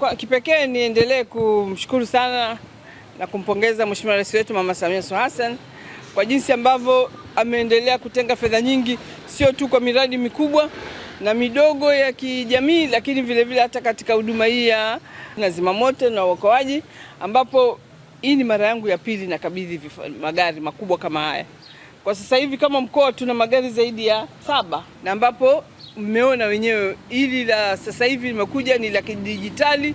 Kwa kipekee niendelee kumshukuru sana na kumpongeza Mheshimiwa Rais wetu Mama Samia Suluhu Hassan kwa jinsi ambavyo ameendelea kutenga fedha nyingi, sio tu kwa miradi mikubwa na midogo ya kijamii, lakini vile hata katika huduma hii ya zimamoto na uokoaji, ambapo hii ni mara yangu ya pili nakabidhi magari makubwa kama haya. Kwa sasa hivi kama mkoa tuna magari zaidi ya 7 na ambapo mmeona wenyewe hili la sasa hivi limekuja ni la kidijitali.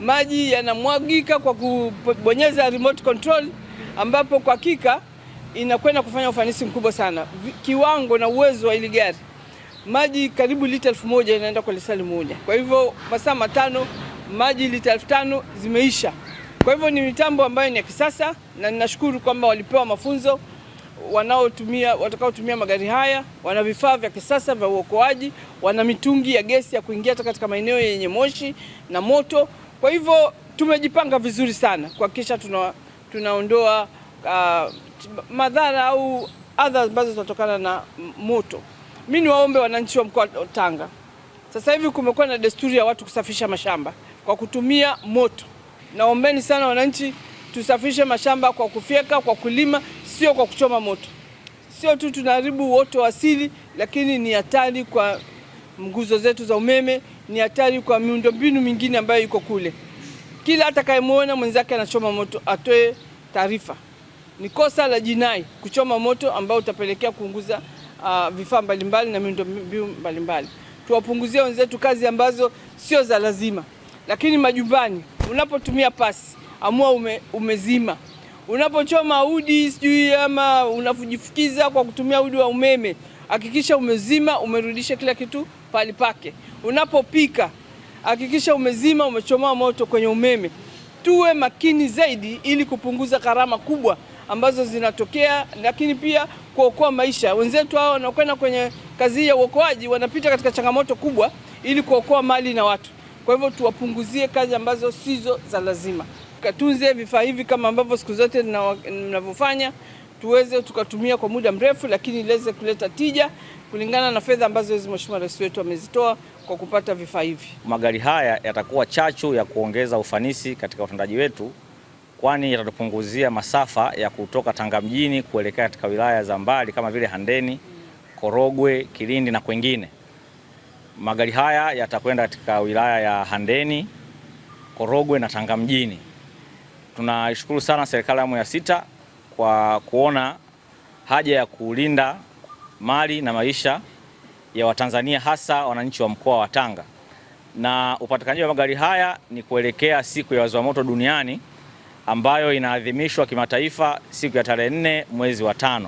Maji yanamwagika kwa kubonyeza remote control, ambapo kwa hakika inakwenda kufanya ufanisi mkubwa sana. Kiwango na uwezo wa hili gari, maji karibu lita 1000 inaenda kwa lisali moja. Kwa hivyo masaa 5 maji lita 5000 zimeisha. Kwa hivyo ni mitambo ambayo ni ya kisasa, na ninashukuru kwamba walipewa mafunzo watakaotumia magari haya, wana vifaa vya kisasa vya uokoaji, wana mitungi ya gesi ya kuingia hata katika maeneo yenye moshi na moto. Kwa hivyo tumejipanga vizuri sana kuhakikisha tunaondoa madhara au adha ambazo zinatokana na moto. Mimi niwaombe wananchi wa mkoa wa Tanga, sasa hivi kumekuwa na desturi ya watu kusafisha mashamba kwa kutumia moto. Naombeni sana wananchi, tusafishe mashamba kwa kufyeka, kwa kulima, sio kwa kuchoma moto. Sio tu tunaharibu uoto wa asili, lakini ni hatari kwa nguzo zetu za umeme, ni hatari kwa miundombinu mingine ambayo iko kule. Kila atakayemuona mwenzake anachoma moto atoe taarifa. Ni kosa la jinai kuchoma moto ambao utapelekea kuunguza vifaa mbalimbali na miundombinu mbalimbali. Tuwapunguzie wenzetu kazi ambazo sio za lazima. Lakini majumbani unapotumia pasi, amua umezima. Unapochoma udi sijui ama unafujifukiza kwa kutumia udi wa umeme, hakikisha umezima, umerudisha kila kitu pale pake. Unapopika, hakikisha umezima, umechomoa moto kwenye umeme. Tuwe makini zaidi ili kupunguza gharama kubwa ambazo zinatokea, lakini pia kuokoa maisha. Wenzetu hao wanakwenda kwenye kazi ya uokoaji wanapita katika changamoto kubwa ili kuokoa mali na watu. Kwa hivyo tuwapunguzie kazi ambazo sizo za lazima. Katunze vifaa hivi kama ambavyo siku zote ninavyofanya, tuweze tukatumia kwa muda mrefu, lakini iweze kuleta tija kulingana na fedha ambazo Mheshimiwa Rais wetu amezitoa kwa kupata vifaa hivi. Magari haya yatakuwa chachu ya kuongeza ufanisi katika utendaji wetu, kwani yatatupunguzia masafa ya kutoka Tanga mjini kuelekea katika wilaya za mbali kama vile Handeni, Korogwe, Kilindi na kwengine. Magari haya yatakwenda katika wilaya ya Handeni, Korogwe na Tanga mjini. Tunashukuru sana serikali ya awamu ya 6 kwa kuona haja ya kulinda mali na maisha ya Watanzania, hasa wananchi wa mkoa wa Tanga. Na upatikanaji wa magari haya ni kuelekea siku ya wazimamoto duniani ambayo inaadhimishwa kimataifa siku ya tarehe 4 mwezi wa 5.